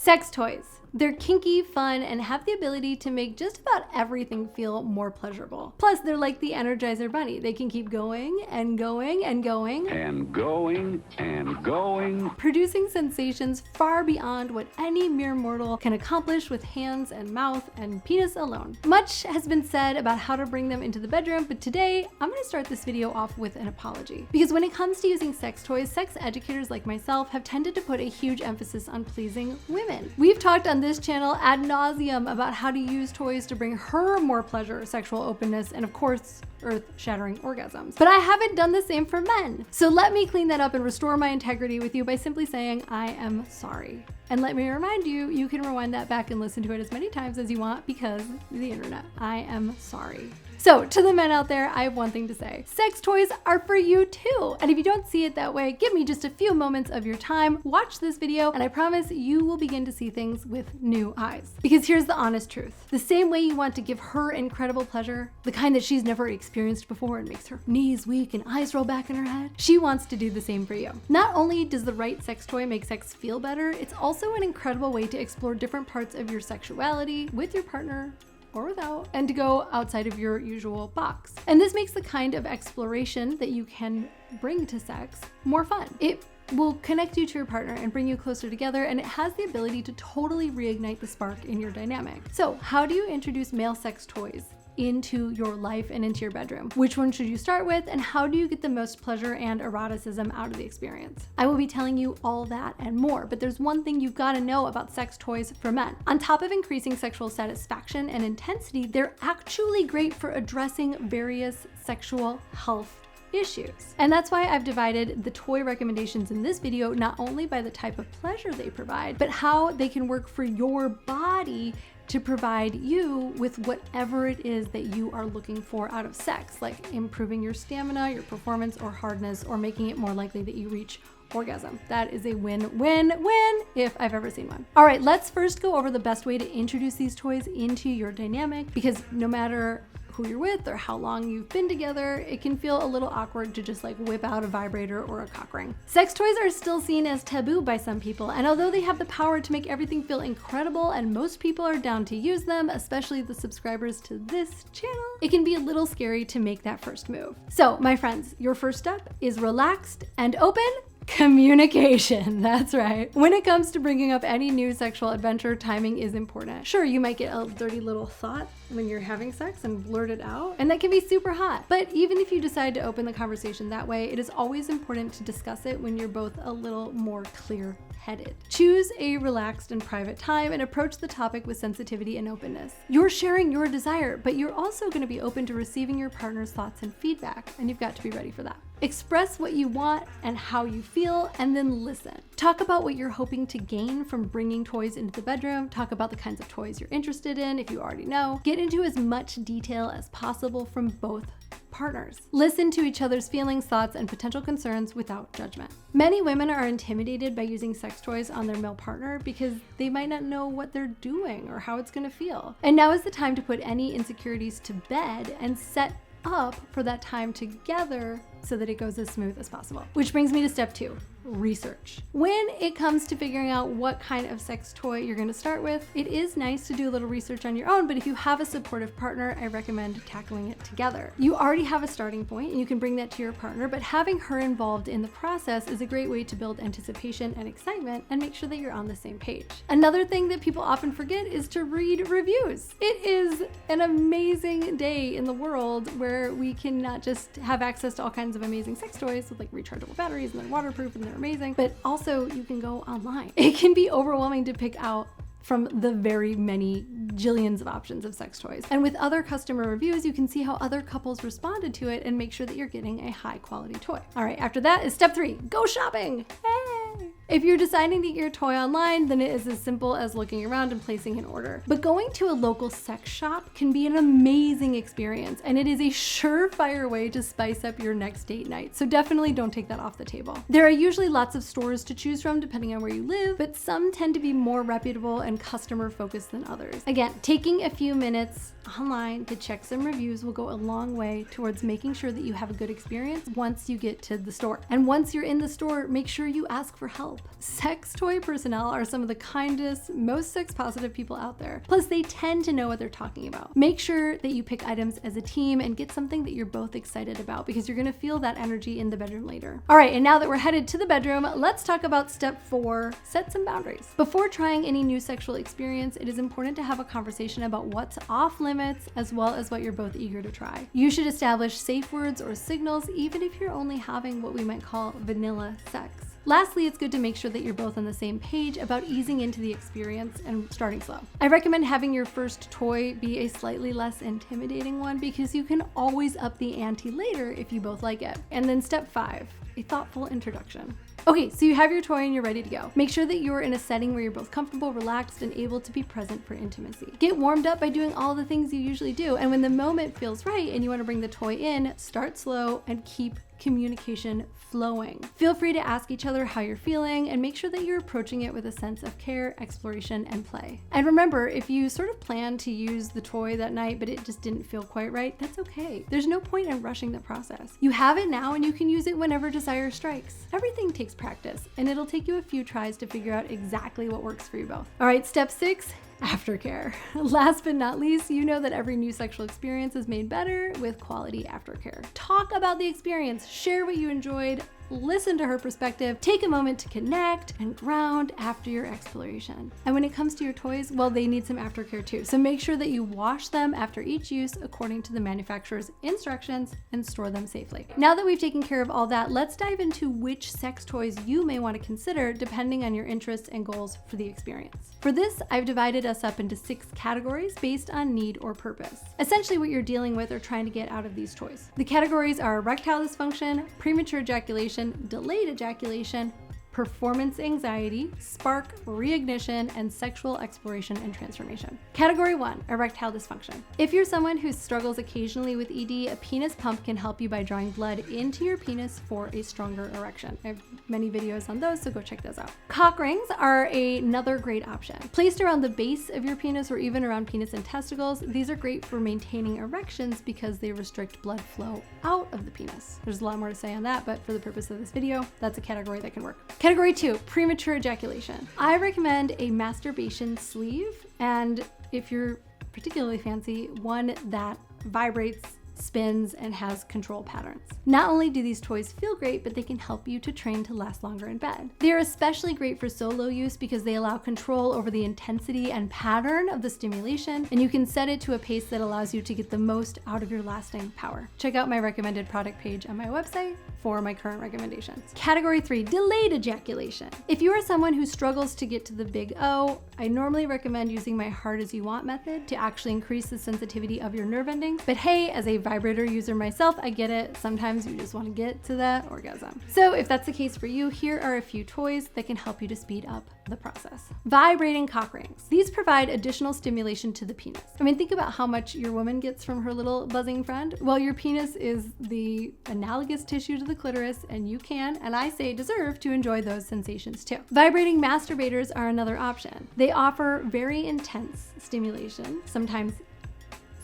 Sex toys. They're kinky, fun, and have the ability to make just about everything feel more pleasurable. Plus, they're like the Energizer Bunny. They can keep going and going and going. And going and going. Producing sensations far beyond what any mere mortal can accomplish with hands and mouth and penis alone. Much has been said about how to bring them into the bedroom, but today I'm going to start this video off with an apology. Because when it comes to using sex toys, sex educators like myself have tended to put a huge emphasis on pleasing women. We've talked on this channel ad nauseum about how to use toys to bring her more pleasure, sexual openness, and of course, earth-shattering orgasms. But I haven't done the same for men. So let me clean that up and restore my integrity with you by simply saying I am sorry. And let me remind you, you can rewind that back and listen to it as many times as you want because the internet. I am sorry. So to the men out there, I have one thing to say. Sex toys are for you too. And if you don't see it that way, give me just a few moments of your time, watch this video, and I promise you will begin to see things with new eyes. Because here's the honest truth. The same way you want to give her incredible pleasure, the kind that she's never experienced before and makes her knees weak and eyes roll back in her head, she wants to do the same for you. Not only does the right sex toy make sex feel better, it's also an incredible way to explore different parts of your sexuality with your partner or without, and to go outside of your usual box. And this makes the kind of exploration that you can bring to sex more fun. It will connect you to your partner and bring you closer together, and it has the ability to totally reignite the spark in your dynamic. So how do you introduce male sex toys into your life and into your bedroom? Which one should you start with, and how do you get the most pleasure and eroticism out of the experience? I will be telling you all that and more, but there's one thing you've got to know about sex toys for men. On top of increasing sexual satisfaction and intensity, they're actually great for addressing various sexual health issues. And that's why I've divided the toy recommendations in this video not only by the type of pleasure they provide, but how they can work for your body to provide you with whatever it is that you are looking for out of sex, like improving your stamina, your performance, or hardness, or making it more likely that you reach orgasm. That is a win-win-win if I've ever seen one. All right, let's first go over the best way to introduce these toys into your dynamic, because no matter who you're with or how long you've been together, it can feel a little awkward to just like whip out a vibrator or a cock ring. Sex toys are still seen as taboo by some people, and although they have the power to make everything feel incredible and most people are down to use them, especially the subscribers to this channel, it can be a little scary to make that first move. So my friends, your first step is relaxed and open communication. That's right. When it comes to bringing up any new sexual adventure, timing is important. Sure, you might get a dirty little thought when you're having sex and blurt it out, and that can be super hot. But even if you decide to open the conversation that way, it is always important to discuss it when you're both a little more clear-headed. Choose a relaxed and private time and approach the topic with sensitivity and openness. You're sharing your desire, but you're also going to be open to receiving your partner's thoughts and feedback, and you've got to be ready for that. Express what you want and how you feel, and then listen. Talk about what you're hoping to gain from bringing toys into the bedroom. Talk about the kinds of toys you're interested in if you already know. Get into as much detail as possible from both partners. Listen to each other's feelings, thoughts, and potential concerns without judgment. Many women are intimidated by using sex toys on their male partner because they might not know what they're doing or how it's going to feel. And now is the time to put any insecurities to bed and set up for that time together so that it goes as smooth as possible. Which brings me to step 2. Research. When it comes to figuring out what kind of sex toy you're going to start with, it is nice to do a little research on your own, but if you have a supportive partner, I recommend tackling it together. You already have a starting point and you can bring that to your partner, but having her involved in the process is a great way to build anticipation and excitement and make sure that you're on the same page. Another thing that people often forget is to read reviews. It is an amazing day in the world where we can not just have access to all kinds of amazing sex toys with like rechargeable batteries and they're waterproof and they're amazing, but also you can go online. It can be overwhelming to pick out from the very many jillions of options of sex toys. And with other customer reviews, you can see how other couples responded to it and make sure that you're getting a high quality toy. All right, after that is step 3, go shopping. Hey! If you're deciding to get your toy online, then it is as simple as looking around and placing an order. But going to a local sex shop can be an amazing experience, and it is a surefire way to spice up your next date night. So definitely don't take that off the table. There are usually lots of stores to choose from depending on where you live, but some tend to be more reputable and customer focused than others. Again, taking a few minutes online to check some reviews will go a long way towards making sure that you have a good experience once you get to the store. And once you're in the store, make sure you ask for help. help. Sex toy personnel are some of the kindest, most sex positive people out there. Plus, they tend to know what they're talking about. Make sure that you pick items as a team and get something that you're both excited about, because you're gonna feel that energy in the bedroom later. All right, and now that we're headed to the bedroom, let's talk about step 4, set some boundaries. Before trying any new sexual experience, it is important to have a conversation about what's off limits as well as what you're both eager to try. You should establish safe words or signals, even if you're only having what we might call vanilla sex. Lastly, it's good to make sure that you're both on the same page about easing into the experience and starting slow. I recommend having your first toy be a slightly less intimidating one, because you can always up the ante later if you both like it. And then step 5, a thoughtful introduction. Okay, so you have your toy and you're ready to go. Make sure that you're in a setting where you're both comfortable, relaxed, and able to be present for intimacy. Get warmed up by doing all the things you usually do, and when the moment feels right and you want to bring the toy in, start slow and keep communication flowing. Feel free to ask each other how you're feeling, and make sure that you're approaching it with a sense of care, exploration, and play. And remember, if you sort of plan to use the toy that night but it just didn't feel quite right, that's okay. There's no point in rushing the process. You have it now and you can use it whenever desire strikes. Everything takes practice, and it'll take you a few tries to figure out exactly what works for you both. All right, step 6, aftercare. Last but not least, you know that every new sexual experience is made better with quality aftercare. Talk about the experience, share what you enjoyed, listen to her perspective, take a moment to connect and ground after your exploration. And when it comes to your toys, well, they need some aftercare too. So make sure that you wash them after each use according to the manufacturer's instructions and store them safely. Now that we've taken care of all that, let's dive into which sex toys you may want to consider depending on your interests and goals for the experience. For this, I've divided us up into 6 categories based on need or purpose. Essentially what you're dealing with or trying to get out of these toys. The categories are erectile dysfunction, premature ejaculation, delayed ejaculation, performance anxiety, spark, reignition, and sexual exploration and transformation. Category 1, erectile dysfunction. If you're someone who struggles occasionally with ED, a penis pump can help you by drawing blood into your penis for a stronger erection. I have many videos on those, so go check those out. Cock rings are another great option. Placed around the base of your penis or even around penis and testicles, these are great for maintaining erections because they restrict blood flow out of the penis. There's a lot more to say on that, but for the purpose of this video, that's a category that can work. Category 2, premature ejaculation. I recommend a masturbation sleeve, and if you're particularly fancy, one that vibrates, spins, and has control patterns. Not only do these toys feel great, but they can help you to train to last longer in bed. They are especially great for solo use because they allow control over the intensity and pattern of the stimulation, and you can set it to a pace that allows you to get the most out of your lasting power. Check out my recommended product page on my website for my current recommendations. Category 3, delayed ejaculation. If you are someone who struggles to get to the big O, I normally recommend using my hard as you want method to actually increase the sensitivity of your nerve endings. But hey, as a vibrator user myself, I get it. Sometimes you just want to get to that orgasm. So if that's the case for you, here are a few toys that can help you to speed up the process. Vibrating cock rings. These provide additional stimulation to the penis. I mean, think about how much your woman gets from her little buzzing friend. Well, your penis is the analogous tissue to the clitoris, and you can, and I say deserve, to enjoy those sensations too. Vibrating masturbators are another option. They offer very intense stimulation, sometimes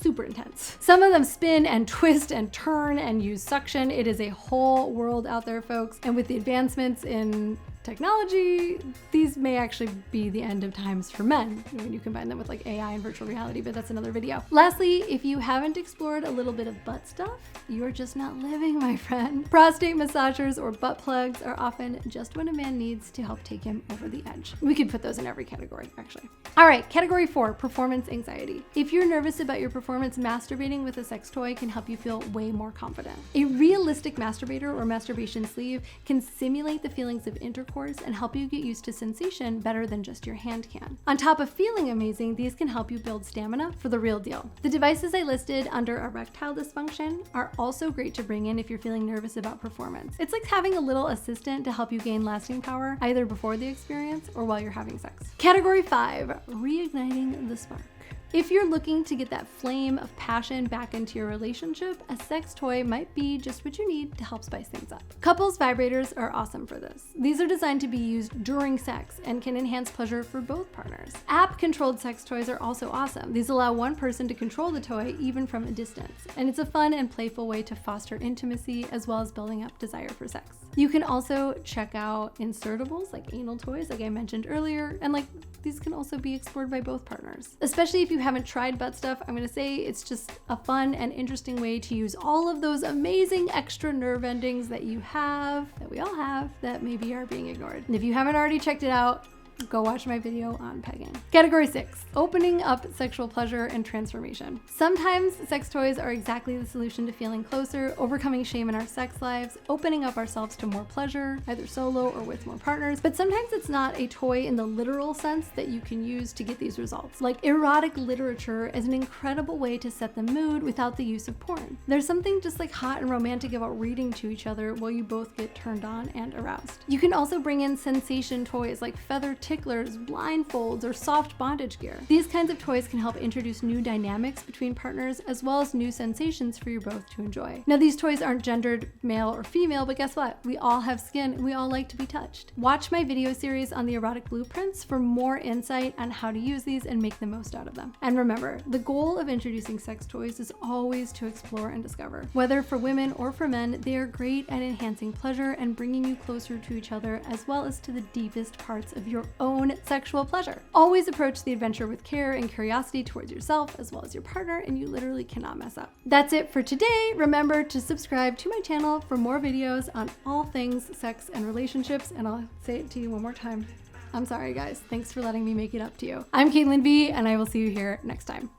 super intense. Some of them spin and twist and turn and use suction. It is a whole world out there, folks. And with the advancements in technology, these may actually be the end of times for men when you combine them with like AI and virtual reality, but that's another video. Lastly, if you haven't explored a little bit of butt stuff, you're just not living, my friend. Prostate massagers or butt plugs are often just what a man needs to help take him over the edge. We could put those in every category, actually. All right, category 4, performance anxiety. If you're nervous about your performance, masturbating with a sex toy can help you feel way more confident. A realistic masturbator or masturbation sleeve can simulate the feelings of intercourse and help you get used to sensation better than just your hand can. On top of feeling amazing, these can help you build stamina for the real deal. The devices I listed under erectile dysfunction are also great to bring in if you're feeling nervous about performance. It's like having a little assistant to help you gain lasting power, either before the experience or while you're having sex. Category 5, reigniting the spark. If you're looking to get that flame of passion back into your relationship, a sex toy might be just what you need to help spice things up. Couples vibrators are awesome for this. These are designed to be used during sex and can enhance pleasure for both partners. App-controlled sex toys are also awesome. These allow one person to control the toy even from a distance, and it's a fun and playful way to foster intimacy as well as building up desire for sex. You can also check out insertables like anal toys, like I mentioned earlier, and these can also be explored by both partners. Especially if you haven't tried butt stuff, I'm gonna say it's just a fun and interesting way to use all of those amazing extra nerve endings that you have, that we all have, that maybe are being ignored. And if you haven't already checked it out, go watch my video on pegging. Category 6, opening up sexual pleasure and transformation. Sometimes sex toys are exactly the solution to feeling closer, overcoming shame in our sex lives, opening up ourselves to more pleasure, either solo or with more partners. But sometimes it's not a toy in the literal sense that you can use to get these results. Like erotic literature is an incredible way to set the mood without the use of porn. There's something just hot and romantic about reading to each other while you both get turned on and aroused. You can also bring in sensation toys like feather ticklers, blindfolds, or soft bondage gear. These kinds of toys can help introduce new dynamics between partners as well as new sensations for you both to enjoy. Now, these toys aren't gendered male or female, but guess what? We all have skin and we all like to be touched. Watch my video series on the erotic blueprints for more insight on how to use these and make the most out of them. And remember, the goal of introducing sex toys is always to explore and discover. Whether for women or for men, they are great at enhancing pleasure and bringing you closer to each other as well as to the deepest parts of your own sexual pleasure. Always approach the adventure with care and curiosity towards yourself as well as your partner, and you literally cannot mess up. That's it for today. Remember to subscribe to my channel for more videos on all things sex and relationships, and I'll say it to you one more time. I'm sorry guys, thanks for letting me make it up to you. I'm Caitlin V, and I will see you here next time.